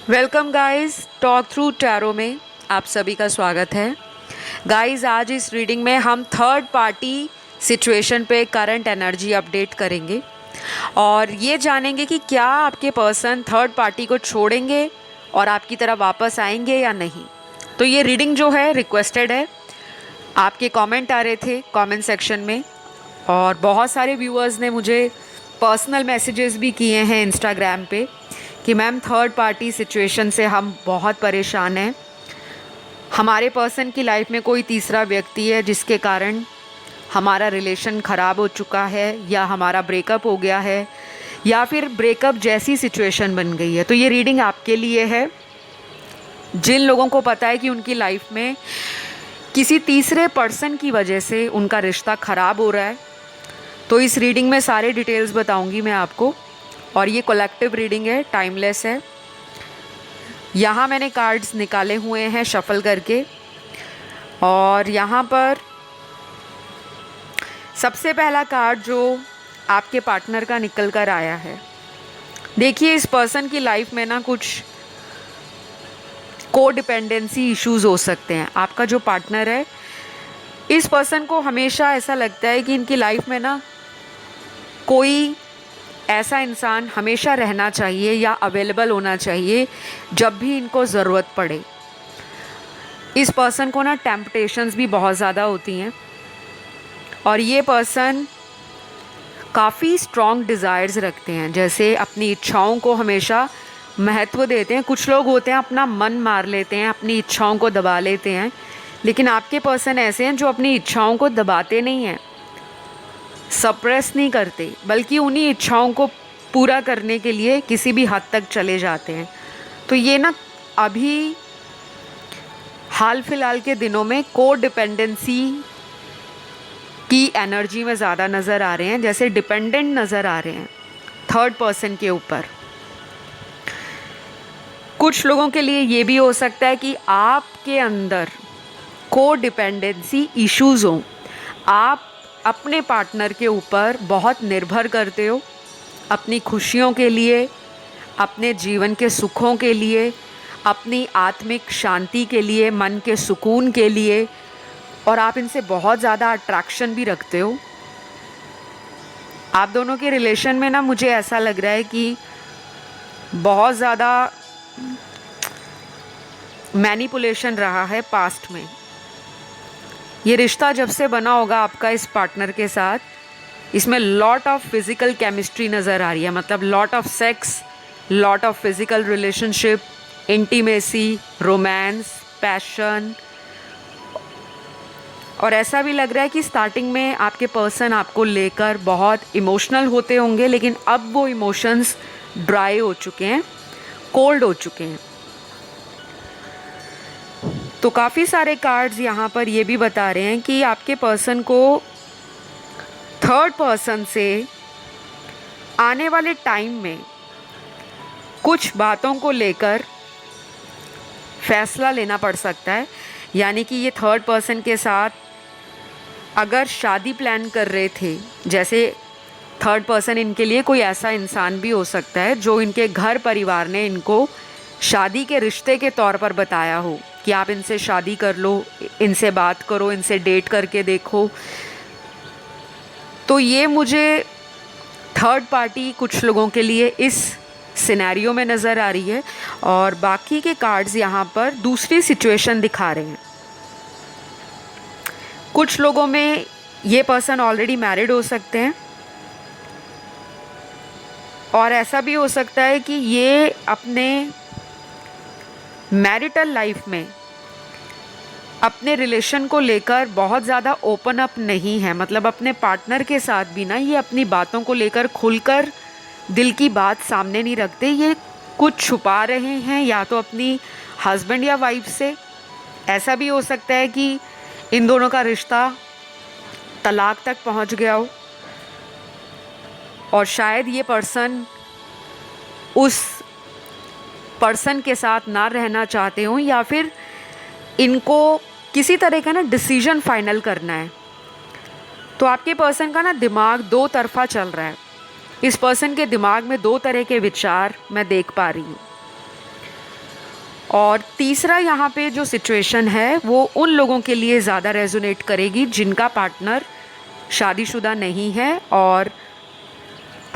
Welcome guys, talk through tarot में आप सभी का स्वागत है। गाइस, आज इस रीडिंग में हम थर्ड पार्टी सिचुएशन पे करंट एनर्जी अपडेट करेंगे और ये जानेंगे कि क्या आपके पर्सन थर्ड पार्टी को छोड़ेंगे और आपकी तरफ वापस आएंगे या नहीं। तो ये रीडिंग जो है रिक्वेस्टेड है। आपके कमेंट आ रहे थे कमेंट सेक्शन में और बहुत सारे व्यूअर्स ने मुझे पर्सनल मैसेजेस भी किए हैं इंस्टाग्राम पे कि मैम थर्ड पार्टी सिचुएशन से हम बहुत परेशान हैं। हमारे पर्सन की लाइफ में कोई तीसरा व्यक्ति है जिसके कारण हमारा रिलेशन ख़राब हो चुका है या हमारा ब्रेकअप हो गया है या फिर ब्रेकअप जैसी सिचुएशन बन गई है। तो ये रीडिंग आपके लिए है। जिन लोगों को पता है कि उनकी लाइफ में किसी तीसरे पर्सन की वजह से उनका रिश्ता ख़राब हो रहा है, तो इस रीडिंग में सारे डिटेल्स बताऊंगी मैं आपको। और ये कलेक्टिव रीडिंग है, टाइमलेस है। यहाँ मैंने कार्ड्स निकाले हुए हैं शफल करके और यहाँ पर सबसे पहला कार्ड जो आपके पार्टनर का निकल कर आया है। देखिए, इस पर्सन की लाइफ में ना कुछ को डिपेंडेंसी इश्यूज हो सकते हैं। आपका जो पार्टनर है, इस पर्सन को हमेशा ऐसा लगता है कि इनकी लाइफ में ना कोई ऐसा इंसान हमेशा रहना चाहिए या अवेलेबल होना चाहिए जब भी इनको ज़रूरत पड़े। इस पर्सन को ना टेम्पटेशंस भी बहुत ज़्यादा होती हैं और ये पर्सन काफ़ी स्ट्रॉन्ग डिज़ायर्स रखते हैं, जैसे अपनी इच्छाओं को हमेशा महत्व देते हैं। कुछ लोग होते हैं अपना मन मार लेते हैं, अपनी इच्छाओं को दबा लेते हैं, लेकिन आपके पर्सन ऐसे हैं जो अपनी इच्छाओं को दबाते नहीं हैं, सप्रेस नहीं करते, बल्कि उन्हीं इच्छाओं को पूरा करने के लिए किसी भी हद तक चले जाते हैं। तो ये ना अभी हाल फिलहाल के दिनों में को डिपेंडेंसी की एनर्जी में ज़्यादा नज़र आ रहे हैं, जैसे डिपेंडेंट नज़र आ रहे हैं थर्ड पर्सन के ऊपर। कुछ लोगों के लिए ये भी हो सकता है कि आपके अंदर को डिपेंडेंसी इश्यूज़ हों। आप अपने पार्टनर के ऊपर बहुत निर्भर करते हो, अपनी खुशियों के लिए, अपने जीवन के सुखों के लिए, अपनी आत्मिक शांति के लिए, मन के सुकून के लिए, और आप इनसे बहुत ज़्यादा अट्रैक्शन भी रखते हो। आप दोनों के रिलेशन में ना मुझे ऐसा लग रहा है कि बहुत ज़्यादा मैनिपुलेशन रहा है पास्ट में। ये रिश्ता जब से बना होगा आपका इस पार्टनर के साथ, इसमें लॉट ऑफ फिज़िकल केमिस्ट्री नज़र आ रही है। मतलब lot of sex, lot of physical relationship, intimacy, romance, passion. और ऐसा भी लग रहा है कि स्टार्टिंग में आपके पर्सन आपको लेकर बहुत इमोशनल होते होंगे, लेकिन अब वो इमोशंस ड्राई हो चुके हैं, कोल्ड हो चुके हैं। तो काफ़ी सारे कार्ड्स यहाँ पर ये भी बता रहे हैं कि आपके पर्सन को थर्ड पर्सन से आने वाले टाइम में कुछ बातों को लेकर फैसला लेना पड़ सकता है। यानी कि ये थर्ड पर्सन के साथ अगर शादी प्लान कर रहे थे, जैसे थर्ड पर्सन इनके लिए कोई ऐसा इंसान भी हो सकता है जो इनके घर परिवार ने इनको शादी के रिश्ते के तौर पर बताया हो कि आप इनसे शादी कर लो, इनसे बात करो, इनसे डेट करके देखो। तो ये मुझे थर्ड पार्टी कुछ लोगों के लिए इस सिनेरियो में नज़र आ रही है और बाकी के कार्ड्स यहाँ पर दूसरी सिचुएशन दिखा रहे हैं। कुछ लोगों में ये पर्सन ऑलरेडी मैरिड हो सकते हैं और ऐसा भी हो सकता है कि ये अपने मैरिटल लाइफ में अपने रिलेशन को लेकर बहुत ज़्यादा ओपन अप नहीं है। मतलब अपने पार्टनर के साथ भी ना ये अपनी बातों को लेकर खुलकर दिल की बात सामने नहीं रखते। ये कुछ छुपा रहे हैं, या तो अपनी हस्बैंड या वाइफ से। ऐसा भी हो सकता है कि इन दोनों का रिश्ता तलाक तक पहुंच गया हो और शायद ये पर्सन उस पर्सन के साथ ना रहना चाहते हो, या फिर इनको किसी तरह का ना डिसीजन फाइनल करना है। तो आपके पर्सन का ना दिमाग दो तरफा चल रहा है। इस पर्सन के दिमाग में दो तरह के विचार मैं देख पा रही हूँ। और तीसरा यहाँ पे जो सिचुएशन है वो उन लोगों के लिए ज़्यादा रेजोनेट करेगी जिनका पार्टनर शादीशुदा नहीं है और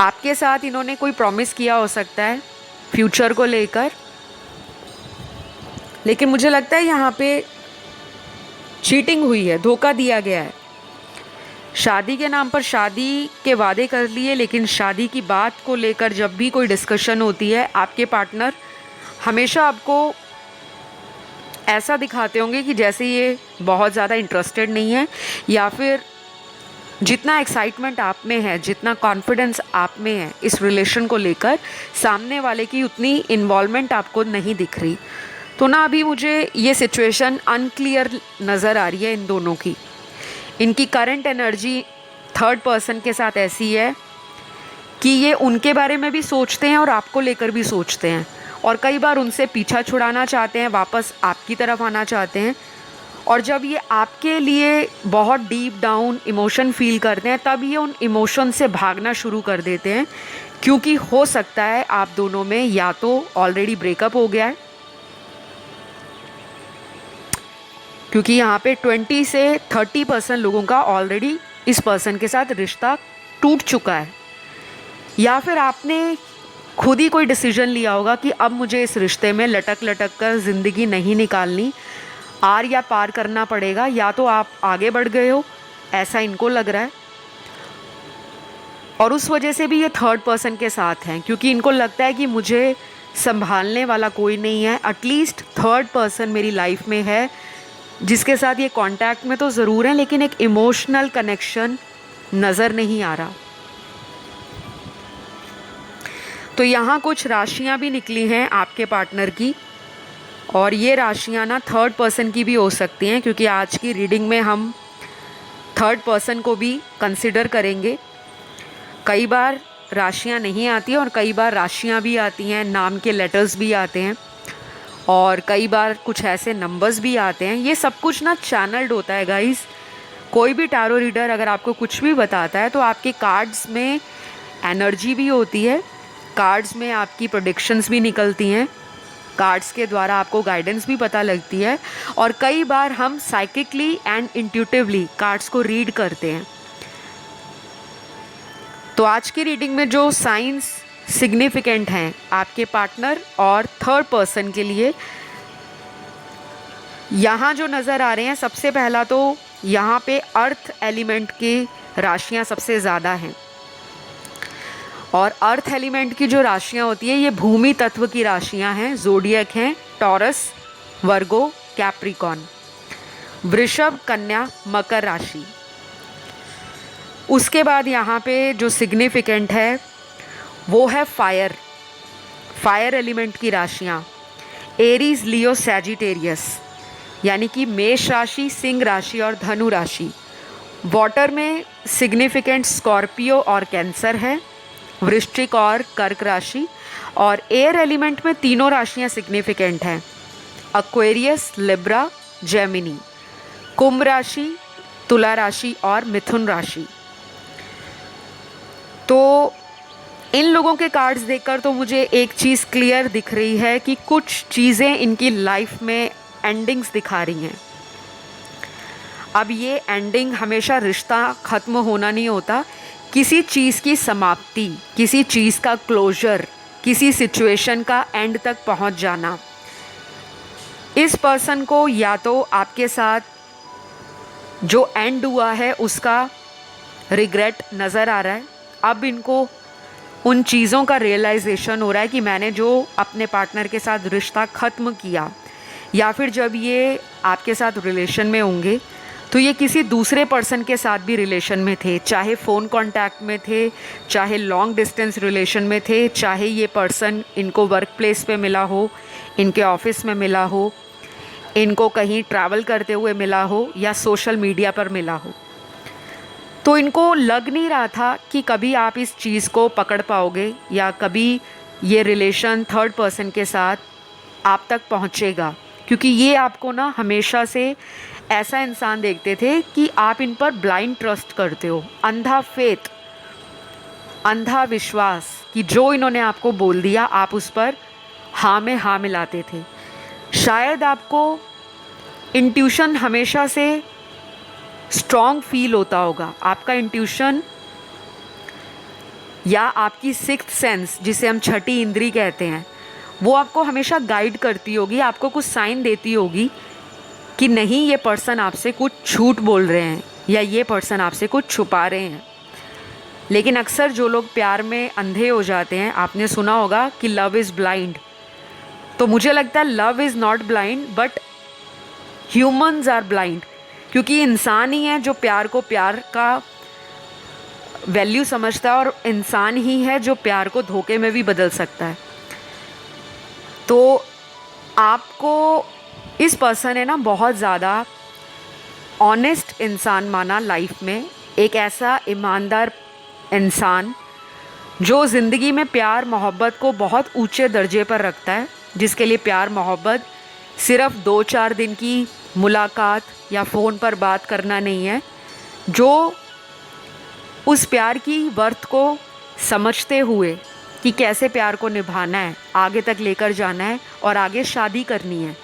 आपके साथ इन्होंने कोई प्रॉमिस किया हो सकता है फ्यूचर को लेकर, लेकिन मुझे लगता है यहाँ पे चीटिंग हुई है, धोखा दिया गया है। शादी के नाम पर शादी के वादे कर लिए, लेकिन शादी की बात को लेकर जब भी कोई डिस्कशन होती है आपके पार्टनर हमेशा आपको ऐसा दिखाते होंगे कि जैसे ये बहुत ज़्यादा इंटरेस्टेड नहीं है, या फिर जितना एक्साइटमेंट आप में है, जितना कॉन्फिडेंस आप में है इस रिलेशन को लेकर, सामने वाले की उतनी इन्वॉल्वमेंट आपको नहीं दिख रही। तो ना अभी मुझे ये सिचुएशन अनक्लियर नज़र आ रही है इन दोनों की। इनकी करंट एनर्जी थर्ड पर्सन के साथ ऐसी है कि ये उनके बारे में भी सोचते हैं और आपको लेकर भी सोचते हैं, और कई बार उनसे पीछा छुड़ाना चाहते हैं, वापस आपकी तरफ आना चाहते हैं। और जब ये आपके लिए बहुत डीप डाउन इमोशन फील करते हैं तब ये उन इमोशन से भागना शुरू कर देते हैं, क्योंकि हो सकता है आप दोनों में या तो ऑलरेडी ब्रेकअप हो गया है, क्योंकि यहाँ पे 20 से 30% लोगों का ऑलरेडी इस पर्सन के साथ रिश्ता टूट चुका है, या फिर आपने खुद ही कोई डिसीजन लिया होगा कि अब मुझे इस रिश्ते में लटक लटक कर ज़िंदगी नहीं निकालनी, आर या पार करना पड़ेगा। या तो आप आगे बढ़ गए हो, ऐसा इनको लग रहा है, और उस वजह से भी ये थर्ड पर्सन के साथ हैं, क्योंकि इनको लगता है कि मुझे संभालने वाला कोई नहीं है। एटलीस्ट थर्ड पर्सन मेरी लाइफ में है जिसके साथ ये कांटेक्ट में तो ज़रूर है, लेकिन एक इमोशनल कनेक्शन नज़र नहीं आ रहा। तो यहाँ कुछ राशियाँ भी निकली हैं आपके पार्टनर की, और ये राशियाँ ना थर्ड पर्सन की भी हो सकती हैं, क्योंकि आज की रीडिंग में हम थर्ड पर्सन को भी कंसिडर करेंगे। कई बार राशियाँ नहीं आती और कई बार राशियाँ भी आती हैं, नाम के लेटर्स भी आते हैं, और कई बार कुछ ऐसे नंबर्स भी आते हैं। ये सब कुछ ना चैनल्ड होता है गाइस। कोई भी टैरो रीडर अगर आपको कुछ भी बताता है तो आपके कार्ड्स में एनर्जी भी होती है, कार्ड्स में आपकी प्रेडिक्शंस भी निकलती हैं, कार्ड्स के द्वारा आपको गाइडेंस भी पता लगती है, और कई बार हम साइकिकली एंड इंट्यूटिवली कार्ड्स को रीड करते हैं। तो आज की रीडिंग में जो साइंस सिग्निफिकेंट हैं आपके पार्टनर और थर्ड पर्सन के लिए, यहाँ जो नज़र आ रहे हैं, सबसे पहला तो यहाँ पे अर्थ एलिमेंट की राशियाँ सबसे ज़्यादा हैं, और अर्थ एलिमेंट की जो राशियाँ होती है ये भूमि तत्व की राशियाँ हैं। ज़ोडिएक हैं टॉरस, वर्गो, कैप्रिकॉन, वृषभ, कन्या, मकर राशि। उसके बाद यहाँ पे जो सिग्निफिकेंट है वो है फायर एलिमेंट की राशियाँ, एरीज, लियो, सैजिटेरियस, यानी कि मेष राशि, सिंह राशि और धनु राशि। वाटर में सिग्निफिकेंट स्कॉर्पियो और कैंसर है, वृश्चिक और कर्क राशि। और एयर एलिमेंट में तीनों राशियाँ सिग्निफिकेंट हैं, एक्वेरियस, लिब्रा, जेमिनी, कुंभ राशि, तुला राशि और मिथुन राशि। तो इन लोगों के कार्ड्स देखकर तो मुझे एक चीज़ क्लियर दिख रही है कि कुछ चीज़ें इनकी लाइफ में एंडिंग्स दिखा रही हैं। अब ये एंडिंग हमेशा रिश्ता ख़त्म होना नहीं होता, किसी चीज़ की समाप्ति, किसी चीज़ का क्लोजर, किसी सिचुएशन का एंड तक पहुंच जाना। इस पर्सन को या तो आपके साथ जो एंड हुआ है उसका रिग्रेट नज़र आ रहा है, अब इनको उन चीज़ों का रियलाइजेशन हो रहा है कि मैंने जो अपने पार्टनर के साथ रिश्ता ख़त्म किया, या फिर जब ये आपके साथ रिलेशन में होंगे तो ये किसी दूसरे पर्सन के साथ भी रिलेशन में थे, चाहे फ़ोन कांटेक्ट में थे, चाहे लॉन्ग डिस्टेंस रिलेशन में थे, चाहे ये पर्सन इनको वर्क प्लेस पे मिला हो, इनके ऑफिस में मिला हो, इनको कहीं ट्रैवल करते हुए मिला हो, या सोशल मीडिया पर मिला हो। तो इनको लग नहीं रहा था कि कभी आप इस चीज़ को पकड़ पाओगे या कभी ये रिलेशन थर्ड पर्सन के साथ आप तक पहुँचेगा, क्योंकि ये आपको ना हमेशा से ऐसा इंसान देखते थे कि आप इन पर ब्लाइंड ट्रस्ट करते हो, अंधा फेथ, अंधा विश्वास, कि जो इन्होंने आपको बोल दिया आप उस पर हाँ में हाँ मिलाते थे। शायद आपको इंट्यूशन हमेशा से स्ट्रॉन्ग फील होता होगा। आपका इंट्यूशन या आपकी सिक्स्थ सेंस, जिसे हम छठी इंद्री कहते हैं, वो आपको हमेशा गाइड करती होगी, आपको कुछ साइन देती होगी कि नहीं, ये पर्सन आपसे कुछ झूठ बोल रहे हैं या ये पर्सन आपसे कुछ छुपा रहे हैं। लेकिन अक्सर जो लोग प्यार में अंधे हो जाते हैं, आपने सुना होगा कि लव इज़ ब्लाइंड। तो मुझे लगता है love is not blind but humans are blind, क्योंकि इंसान ही है जो प्यार को प्यार का वैल्यू समझता है, और इंसान ही है जो प्यार को धोखे में भी बदल सकता है। तो आपको इस पर्सन ने ना बहुत ज़्यादा ऑनेस्ट इंसान माना लाइफ में, एक ऐसा ईमानदार इंसान जो ज़िंदगी में प्यार मोहब्बत को बहुत ऊंचे दर्जे पर रखता है, जिसके लिए प्यार मोहब्बत सिर्फ 2-4 दिन की मुलाकात या फ़ोन पर बात करना नहीं है, जो उस प्यार की वर्थ को समझते हुए कि कैसे प्यार को निभाना है, आगे तक लेकर जाना है और आगे शादी करनी है।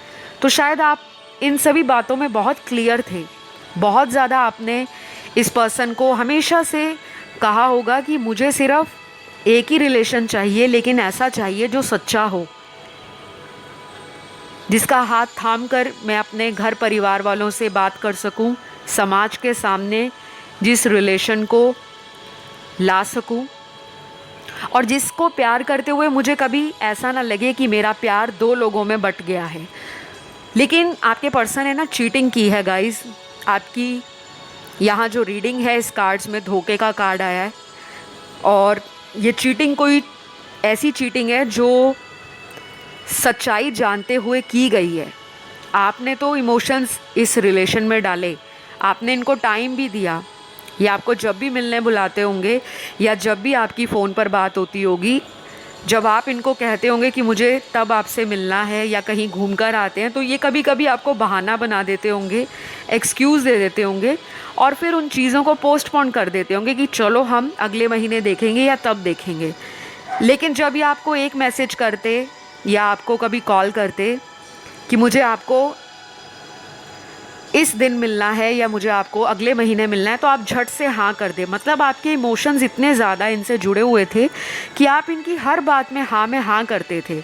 तो शायद आप इन सभी बातों में बहुत क्लियर थे। बहुत ज़्यादा आपने इस पर्सन को हमेशा से कहा होगा कि मुझे सिर्फ एक ही रिलेशन चाहिए, लेकिन ऐसा चाहिए जो सच्चा हो, जिसका हाथ थाम कर मैं अपने घर परिवार वालों से बात कर सकूं, समाज के सामने जिस रिलेशन को ला सकूं, और जिसको प्यार करते हुए मुझे कभी ऐसा ना लगे कि मेरा प्यार 2 लोगों में बट गया है। लेकिन आपके पर्सन ने ना चीटिंग की है गाइस। आपकी यहाँ जो रीडिंग है, इस कार्ड्स में धोखे का कार्ड आया है, और ये चीटिंग कोई ऐसी चीटिंग है जो सच्चाई जानते हुए की गई है। आपने तो इमोशंस इस रिलेशन में डाले, आपने इनको टाइम भी दिया, ये आपको जब भी मिलने बुलाते होंगे या जब भी आपकी फ़ोन पर बात होती होगी, जब आप इनको कहते होंगे कि मुझे तब आपसे मिलना है या कहीं घूम कर आते हैं, तो ये कभी कभी आपको बहाना बना देते होंगे, एक्सक्यूज़ दे देते होंगे, और फिर उन चीज़ों को पोस्टपोन कर देते होंगे कि चलो हम अगले महीने देखेंगे या तब देखेंगे। लेकिन जब ये आपको एक मैसेज करते या आपको कभी कॉल करते कि मुझे आपको इस दिन मिलना है या मुझे आपको अगले महीने मिलना है, तो आप झट से हाँ कर दे। मतलब आपके इमोशंस इतने ज़्यादा इनसे जुड़े हुए थे कि आप इनकी हर बात में हाँ करते थे।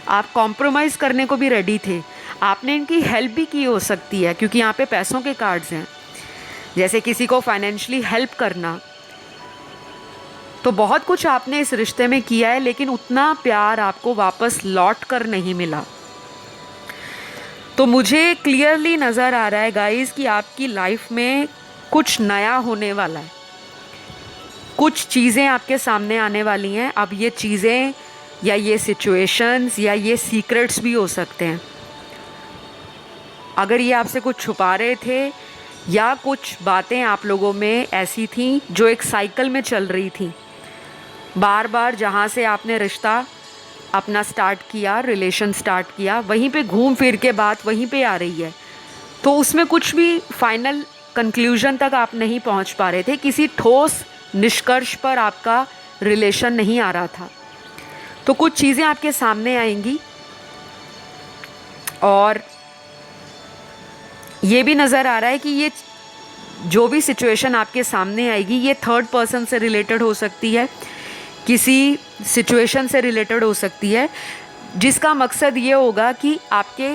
आप कॉम्प्रोमाइज़ करने को भी रेडी थे। आपने इनकी हेल्प भी की हो सकती है, क्योंकि यहाँ पे पैसों के कार्ड्स हैं, जैसे किसी को फाइनेंशियली हेल्प करना। तो बहुत कुछ आपने इस रिश्ते में किया है, लेकिन उतना प्यार आपको वापस लौट कर नहीं मिला। तो मुझे क्लियरली नज़र आ रहा है गाइस कि आपकी लाइफ में कुछ नया होने वाला है, कुछ चीज़ें आपके सामने आने वाली हैं। अब ये चीज़ें या ये सिचुएशंस या ये सीक्रेट्स भी हो सकते हैं। अगर ये आपसे कुछ छुपा रहे थे या कुछ बातें आप लोगों में ऐसी थी जो एक साइकिल में चल रही थी, बार बार जहाँ से आपने रिश्ता अपना स्टार्ट किया, रिलेशन स्टार्ट किया, वहीं पे घूम फिर के बात वहीं पे आ रही है, तो उसमें कुछ भी फाइनल कंक्लूजन तक आप नहीं पहुंच पा रहे थे, किसी ठोस निष्कर्ष पर आपका रिलेशन नहीं आ रहा था। तो कुछ चीज़ें आपके सामने आएंगी, और ये भी नज़र आ रहा है कि ये जो भी सिचुएशन आपके सामने आएगी, ये थर्ड पर्सन से रिलेटेड हो सकती है, किसी सिचुएशन से रिलेटेड हो सकती है, जिसका मकसद ये होगा कि आपके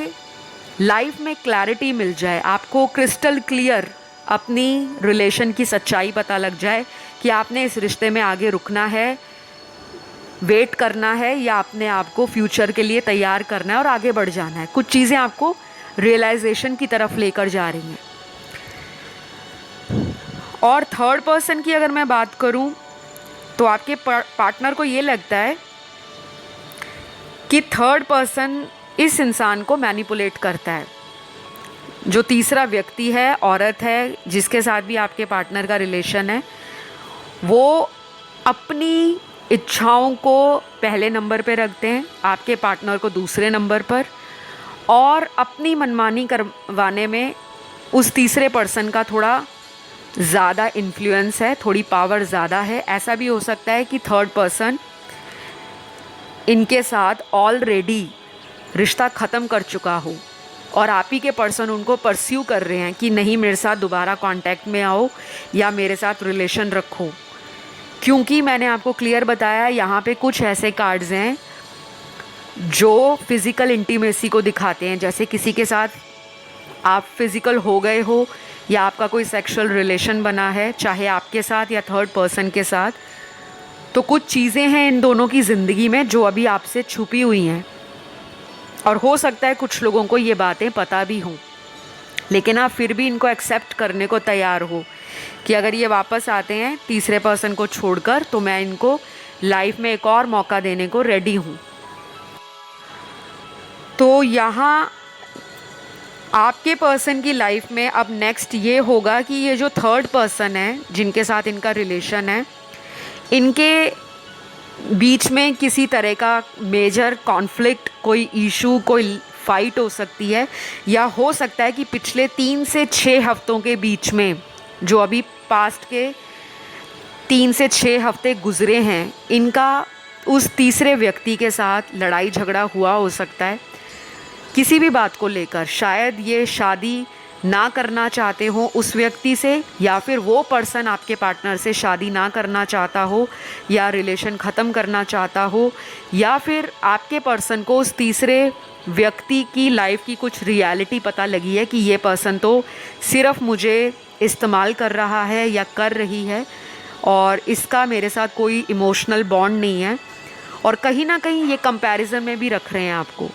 लाइफ में क्लैरिटी मिल जाए, आपको क्रिस्टल क्लियर अपनी रिलेशन की सच्चाई पता लग जाए कि आपने इस रिश्ते में आगे रुकना है, वेट करना है, या अपने आप को फ्यूचर के लिए तैयार करना है और आगे बढ़ जाना है। कुछ चीज़ें आपको रियलाइजेशन की तरफ लेकर जा रही हैं। और थर्ड पर्सन की अगर मैं बात करूं, तो आपके पार्टनर को ये लगता है कि थर्ड पर्सन इस इंसान को मैनिपुलेट करता है। जो तीसरा व्यक्ति है, औरत है, जिसके साथ भी आपके पार्टनर का रिलेशन है, वो अपनी इच्छाओं को पहले नंबर पे रखते हैं, आपके पार्टनर को दूसरे नंबर पर, और अपनी मनमानी करवाने में उस तीसरे पर्सन का थोड़ा ज़्यादा इन्फ्लुएंस है, थोड़ी पावर ज़्यादा है। ऐसा भी हो सकता है कि थर्ड पर्सन इनके साथ ऑलरेडी रिश्ता ख़त्म कर चुका हो, और आप ही के पर्सन उनको परस्यू कर रहे हैं कि नहीं मेरे साथ दोबारा कांटेक्ट में आओ या मेरे साथ रिलेशन रखो। क्योंकि मैंने आपको क्लियर बताया यहाँ पे कुछ ऐसे कार्ड्स हैं जो फिज़िकल इंटीमेसी को दिखाते हैं, जैसे किसी के साथ आप फिज़िकल हो गए हो या आपका कोई सेक्सुअल रिलेशन बना है, चाहे आपके साथ या थर्ड पर्सन के साथ। तो कुछ चीज़ें हैं इन दोनों की ज़िंदगी में जो अभी आपसे छुपी हुई हैं, और हो सकता है कुछ लोगों को ये बातें पता भी हों, लेकिन आप फिर भी इनको एक्सेप्ट करने को तैयार हो कि अगर ये वापस आते हैं तीसरे पर्सन को छोड़कर तो मैं इनको लाइफ में एक और मौका देने को रेडी हूँ। तो यहाँ आपके पर्सन की लाइफ में अब नेक्स्ट ये होगा कि ये जो थर्ड पर्सन है जिनके साथ इनका रिलेशन है, इनके बीच में किसी तरह का मेजर कॉन्फ्लिक्ट, कोई इशू, कोई फाइट हो सकती है, या हो सकता है कि पिछले 3 से 6 हफ्तों के बीच में जो अभी पास्ट के 3 से 6 हफ्ते गुजरे हैं, इनका उस तीसरे व्यक्ति के साथ लड़ाई झगड़ा हुआ हो सकता है किसी भी बात को लेकर। शायद ये शादी ना करना चाहते हो उस व्यक्ति से, या फिर वो पर्सन आपके पार्टनर से शादी ना करना चाहता हो या रिलेशन ख़त्म करना चाहता हो, या फिर आपके पर्सन को उस तीसरे व्यक्ति की लाइफ की कुछ रियलिटी पता लगी है कि ये पर्सन तो सिर्फ मुझे इस्तेमाल कर रहा है या कर रही है और इसका मेरे साथ कोई इमोशनल बॉन्ड नहीं है, और कहीं ना कहीं ये कंपैरिजन में भी रख रहे हैं आपको।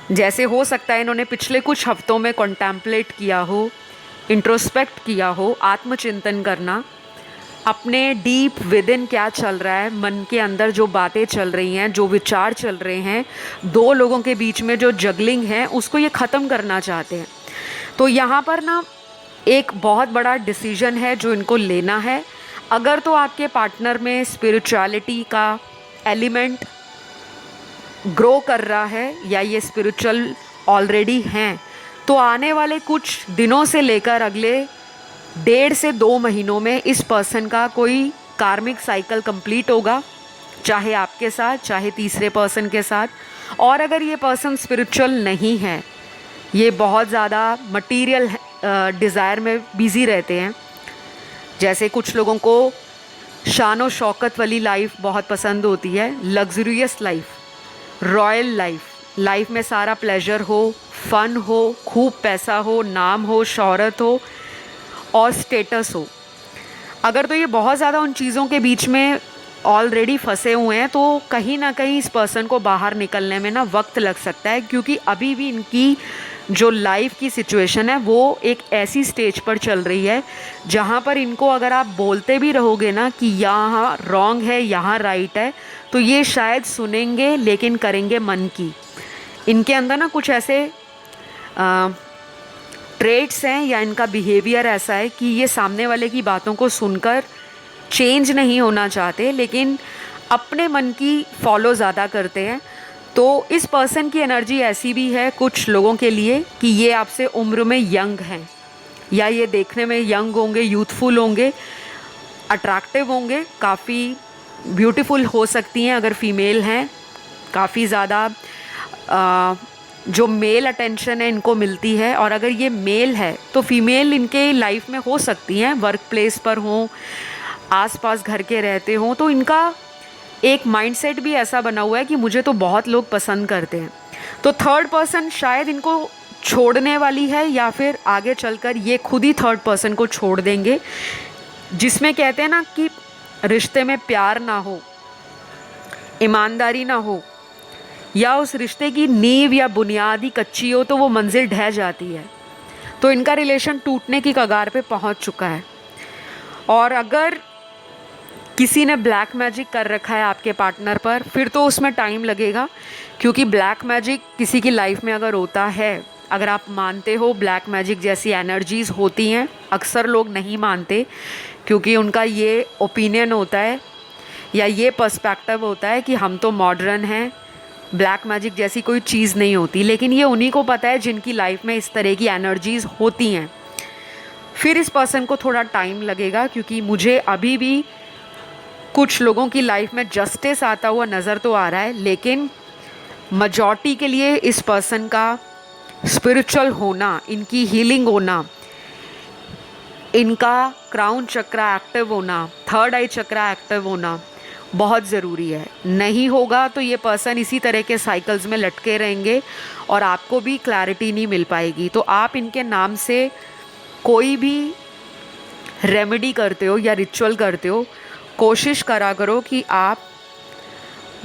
जैसे हो सकता है इन्होंने पिछले कुछ हफ्तों में कॉन्टेम्पलेट किया हो, इंट्रोस्पेक्ट किया हो, आत्मचिंतन करना, अपने डीप विद इन क्या चल रहा है, मन के अंदर जो बातें चल रही हैं, जो विचार चल रहे हैं, दो लोगों के बीच में जो जगलिंग है उसको ये ख़त्म करना चाहते हैं। तो यहाँ पर ना एक बहुत बड़ा डिसीजन है जो इनको लेना है। अगर तो आपके पार्टनर में स्पिरिचुअलिटी का एलिमेंट ग्रो कर रहा है या ये स्पिरिचुअल ऑलरेडी हैं, तो आने वाले कुछ दिनों से लेकर अगले 1.5 से 2 महीनों में इस पर्सन का कोई कार्मिक साइकिल कंप्लीट होगा, चाहे आपके साथ चाहे तीसरे पर्सन के साथ। और अगर ये पर्सन स्पिरिचुअल नहीं है, ये बहुत ज़्यादा मटीरियल डिज़ायर में बिज़ी रहते हैं, जैसे कुछ लोगों को शान शौकत वाली लाइफ बहुत पसंद होती है, लग्जरियस लाइफ, रॉयल लाइफ में सारा प्लेजर हो, फन हो, खूब पैसा हो, नाम हो, शोहरत हो और स्टेटस हो। अगर तो ये बहुत ज़्यादा उन चीज़ों के बीच में ऑलरेडी फंसे हुए हैं तो कहीं ना कहीं इस पर्सन को बाहर निकलने में ना वक्त लग सकता है, क्योंकि अभी भी इनकी जो लाइफ की सिचुएशन है वो एक ऐसी स्टेज पर चल रही है जहाँ पर इनको अगर आप बोलते भी रहोगे ना कि यहाँ रॉन्ग है यहाँ राइट है, तो ये शायद सुनेंगे लेकिन करेंगे मन की। इनके अंदर ना कुछ ऐसे ट्रेट्स हैं या इनका बिहेवियर ऐसा है कि ये सामने वाले की बातों को सुनकर चेंज नहीं होना चाहते, लेकिन अपने मन की फॉलो ज़्यादा करते हैं। तो इस पर्सन की एनर्जी ऐसी भी है कुछ लोगों के लिए कि ये आपसे उम्र में यंग हैं, या ये देखने में यंग होंगे, यूथफुल होंगे, अट्रैक्टिव होंगे, काफ़ी ब्यूटीफुल हो सकती हैं अगर फीमेल हैं, काफ़ी ज़्यादा जो मेल अटेंशन है इनको मिलती है। और अगर ये मेल है तो फीमेल इनके लाइफ में हो सकती हैं, वर्क प्लेस पर हों, आसपास घर के रहते हों, तो इनका एक माइंडसेट भी ऐसा बना हुआ है कि मुझे तो बहुत लोग पसंद करते हैं। तो थर्ड पर्सन शायद इनको छोड़ने वाली है, या फिर आगे चलकर ये खुद ही थर्ड पर्सन को छोड़ देंगे, जिसमें कहते हैं ना कि रिश्ते में प्यार ना हो, ईमानदारी ना हो, या उस रिश्ते की नींव या बुनियादी कच्ची हो तो वो मंजिल ढह जाती है। तो इनका रिलेशन टूटने की कगार पे पहुंच चुका है। और अगर किसी ने ब्लैक मैजिक कर रखा है आपके पार्टनर पर, फिर तो उसमें टाइम लगेगा, क्योंकि ब्लैक मैजिक किसी की लाइफ में अगर होता है, अगर आप मानते हो ब्लैक मैजिक जैसी एनर्जीज़ होती हैं, अक्सर लोग नहीं मानते क्योंकि उनका ये ओपिनियन होता है या ये पर्सपेक्टिव होता है कि हम तो मॉडर्न हैं, ब्लैक मैजिक जैसी कोई चीज़ नहीं होती। लेकिन ये उन्हीं को पता है जिनकी लाइफ में इस तरह की एनर्जीज़ होती हैं। फिर इस पर्सन को थोड़ा टाइम लगेगा, क्योंकि मुझे अभी भी कुछ लोगों की लाइफ में जस्टिस आता हुआ नज़र तो आ रहा है, लेकिन मेजॉरिटी के लिए इस पर्सन का स्पिरिचुअल होना, इनकी हीलिंग होना, इनका क्राउन चक्रा एक्टिव होना, थर्ड आई चक्रा एक्टिव होना बहुत ज़रूरी है। नहीं होगा तो ये पर्सन इसी तरह के साइकिल्स में लटके रहेंगे और आपको भी क्लैरिटी नहीं मिल पाएगी। तो आप इनके नाम से कोई भी रेमेडी करते हो या रिचुअल करते हो, कोशिश करा करो कि आप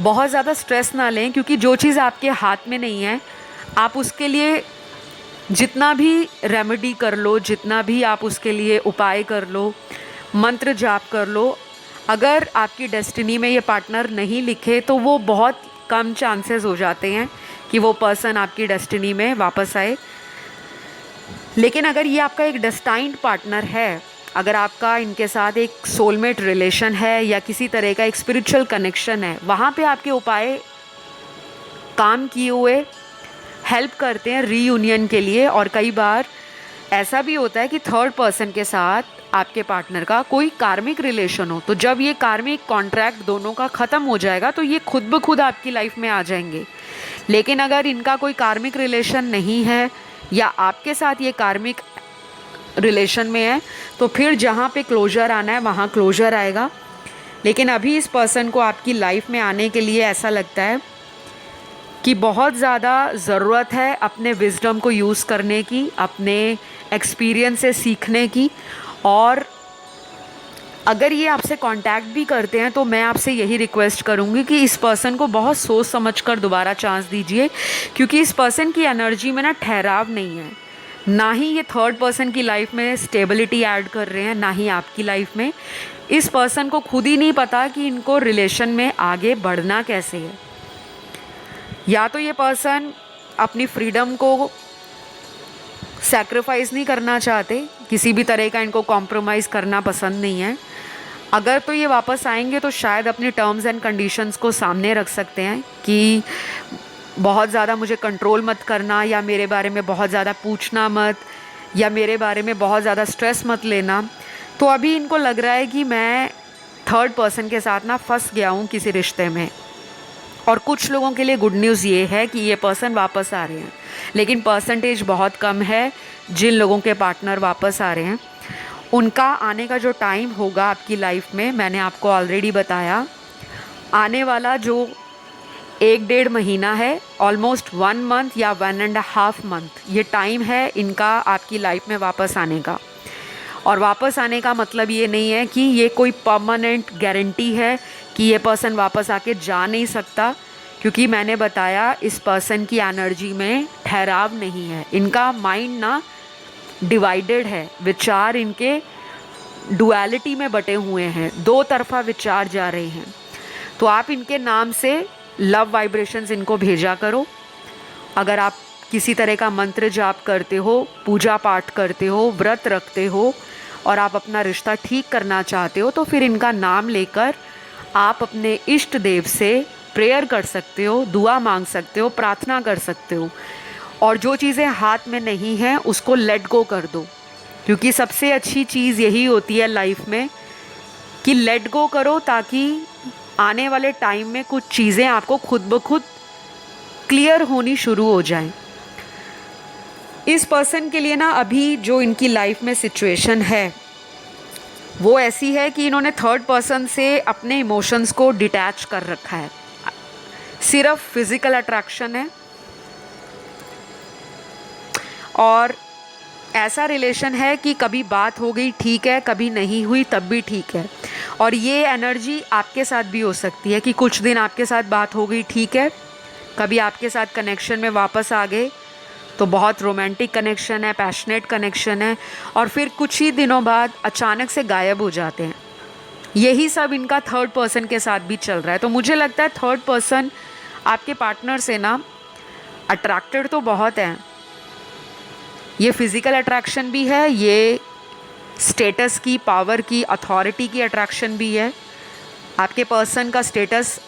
बहुत ज़्यादा स्ट्रेस ना लें, क्योंकि जो चीज़ आपके हाथ में नहीं है, आप उसके लिए जितना भी रेमेडी कर लो, जितना भी आप उसके लिए उपाय कर लो, मंत्र जाप कर लो, अगर आपकी डेस्टिनी में ये पार्टनर नहीं लिखे तो वो बहुत कम चांसेस हो जाते हैं कि वो पर्सन आपकी डेस्टिनी में वापस आए। लेकिन अगर ये आपका एक डेस्टाइन्ड पार्टनर है, अगर आपका इनके साथ एक सोलमेट रिलेशन है या किसी तरह का एक स्पिरिचुअल कनेक्शन है, वहाँ पे आपके उपाय काम किए हुए हेल्प करते हैं रीयूनियन के लिए। और कई बार ऐसा भी होता है कि थर्ड पर्सन के साथ आपके पार्टनर का कोई कार्मिक रिलेशन हो, तो जब ये कार्मिक कॉन्ट्रैक्ट दोनों का ख़त्म हो जाएगा तो ये खुद ब खुद आपकी लाइफ में आ जाएंगे। लेकिन अगर इनका कोई कार्मिक रिलेशन नहीं है या आपके साथ ये कार्मिक रिलेशन में है, तो फिर जहाँ पे क्लोजर आना है वहाँ क्लोजर आएगा। लेकिन अभी इस पर्सन को आपकी लाइफ में आने के लिए ऐसा लगता है कि बहुत ज़्यादा ज़रूरत है अपने विजडम को यूज़ करने की, अपने एक्सपीरियंस से सीखने की। और अगर ये आपसे कांटेक्ट भी करते हैं तो मैं आपसे यही रिक्वेस्ट करूँगी कि इस पर्सन को बहुत सोच समझ कर दोबारा चांस दीजिए, क्योंकि इस पर्सन की एनर्जी में ना ठहराव नहीं है। ना ही ये थर्ड पर्सन की लाइफ में स्टेबिलिटी ऐड कर रहे हैं, ना ही आपकी लाइफ में। इस पर्सन को खुद ही नहीं पता कि इनको रिलेशन में आगे बढ़ना कैसे है। या तो ये पर्सन अपनी फ्रीडम को सैक्रिफाइस नहीं करना चाहते, किसी भी तरह का इनको कॉम्प्रोमाइज़ करना पसंद नहीं है। अगर तो ये वापस आएंगे तो शायद अपने टर्म्स एंड कंडीशंस को सामने रख सकते हैं कि बहुत ज़्यादा मुझे कंट्रोल मत करना, या मेरे बारे में बहुत ज़्यादा पूछना मत, या मेरे बारे में बहुत ज़्यादा स्ट्रेस मत लेना। तो अभी इनको लग रहा है कि मैं थर्ड पर्सन के साथ ना फंस गया हूँ किसी रिश्ते में। और कुछ लोगों के लिए गुड न्यूज़ ये है कि ये पर्सन वापस आ रहे हैं, लेकिन परसेंटेज बहुत कम है जिन लोगों के पार्टनर वापस आ रहे हैं। उनका आने का जो टाइम होगा आपकी लाइफ में, मैंने आपको ऑलरेडी बताया। आने वाला जो 1-1.5 महीना है, ऑलमोस्ट 1 मंथ या 1.5 मंथ, ये टाइम है इनका आपकी लाइफ में वापस आने का। और वापस आने का मतलब ये नहीं है कि ये कोई परमानेंट गारंटी है कि ये पर्सन वापस आके जा नहीं सकता, क्योंकि मैंने बताया इस पर्सन की एनर्जी में ठहराव नहीं है। इनका माइंड ना डिवाइडेड है, विचार इनके डुअलिटी में बटे हुए हैं, दो तरफा विचार जा रहे हैं। तो आप इनके नाम से लव वाइब्रेशंस इनको भेजा करो। अगर आप किसी तरह का मंत्र जाप करते हो, पूजा पाठ करते हो, व्रत रखते हो और आप अपना रिश्ता ठीक करना चाहते हो, तो फिर इनका नाम लेकर आप अपने इष्ट देव से प्रेयर कर सकते हो, दुआ मांग सकते हो, प्रार्थना कर सकते हो। और जो चीज़ें हाथ में नहीं हैं उसको लेट गो कर दो, क्योंकि सबसे अच्छी चीज़ यही होती है लाइफ में कि लेट गो करो, ताकि आने वाले टाइम में कुछ चीज़ें आपको खुद ब खुद क्लियर होनी शुरू हो जाएं। इस पर्सन के लिए ना अभी जो इनकी लाइफ में सिचुएशन है वो ऐसी है कि इन्होंने थर्ड पर्सन से अपने इमोशंस को डिटैच कर रखा है। सिर्फ फिजिकल अट्रैक्शन है और ऐसा रिलेशन है कि कभी बात हो गई ठीक है, कभी नहीं हुई तब भी ठीक है। और ये एनर्जी आपके साथ भी हो सकती है कि कुछ दिन आपके साथ बात हो गई ठीक है, कभी आपके साथ कनेक्शन में वापस आ गए तो बहुत रोमांटिक कनेक्शन है, पैशनेट कनेक्शन है, और फिर कुछ ही दिनों बाद अचानक से गायब हो जाते हैं। यही सब इनका थर्ड पर्सन के साथ भी चल रहा है। तो मुझे लगता है थर्ड पर्सन आपके पार्टनर से ना अट्रैक्टेड तो बहुत है। ये फिज़िकल अट्रैक्शन भी है, ये स्टेटस की, पावर की, अथॉरिटी की अट्रैक्शन भी है। आपके पर्सन का स्टेटस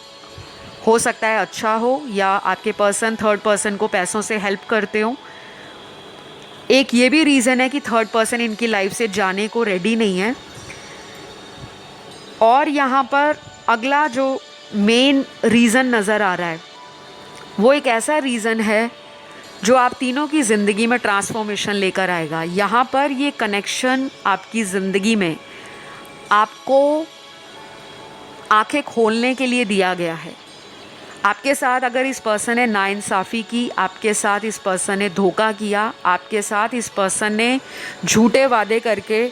हो सकता है अच्छा हो, या आपके पर्सन थर्ड पर्सन को पैसों से हेल्प करते हो। एक ये भी रीज़न है कि थर्ड पर्सन इनकी लाइफ से जाने को रेडी नहीं है। और यहाँ पर अगला जो मेन रीज़न नज़र आ रहा है वो एक ऐसा रीज़न है जो आप तीनों की ज़िंदगी में ट्रांसफॉर्मेशन लेकर आएगा। यहाँ पर ये कनेक्शन आपकी ज़िंदगी में आपको आंखें खोलने के लिए दिया गया है। आपके साथ अगर इस पर्सन ने नाइंसाफ़ी की, आपके साथ इस पर्सन ने धोखा किया, आपके साथ इस पर्सन ने झूठे वादे करके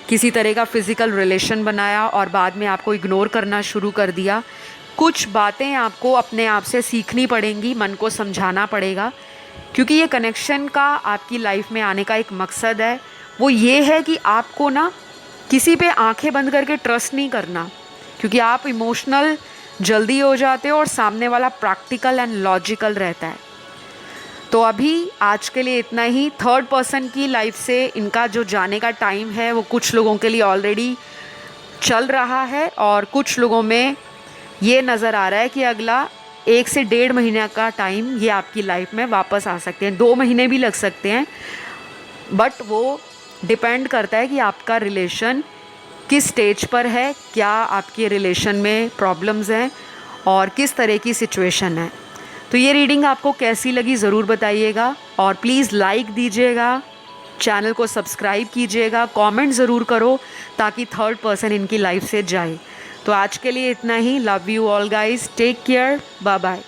किसी तरह का फिज़िकल रिलेशन बनाया और बाद में आपको इग्नोर करना शुरू कर दिया, कुछ बातें आपको अपने आप से सीखनी पड़ेंगी, मन को समझाना पड़ेगा। क्योंकि ये कनेक्शन का आपकी लाइफ में आने का एक मकसद है, वो ये है कि आपको ना किसी पे आंखें बंद करके ट्रस्ट नहीं करना, क्योंकि आप इमोशनल जल्दी हो जाते हो और सामने वाला प्रैक्टिकल एंड लॉजिकल रहता है। तो अभी आज के लिए इतना ही। थर्ड पर्सन की लाइफ से इनका जो जाने का टाइम है वो कुछ लोगों के लिए ऑलरेडी चल रहा है और कुछ लोगों में ये नज़र आ रहा है कि अगला 1 से 1.5 महीने का टाइम ये आपकी लाइफ में वापस आ सकते हैं। 2 महीने भी लग सकते हैं, बट वो डिपेंड करता है कि आपका रिलेशन किस स्टेज पर है, क्या आपके रिलेशन में प्रॉब्लम्स हैं और किस तरह की सिचुएशन है। तो ये रीडिंग आपको कैसी लगी ज़रूर बताइएगा और प्लीज़ लाइक दीजिएगा, चैनल को सब्सक्राइब कीजिएगा, कमेंट ज़रूर करो ताकि थर्ड पर्सन इनकी लाइफ से जाए। तो आज के लिए इतना ही। Love you all guys, take care, bye bye.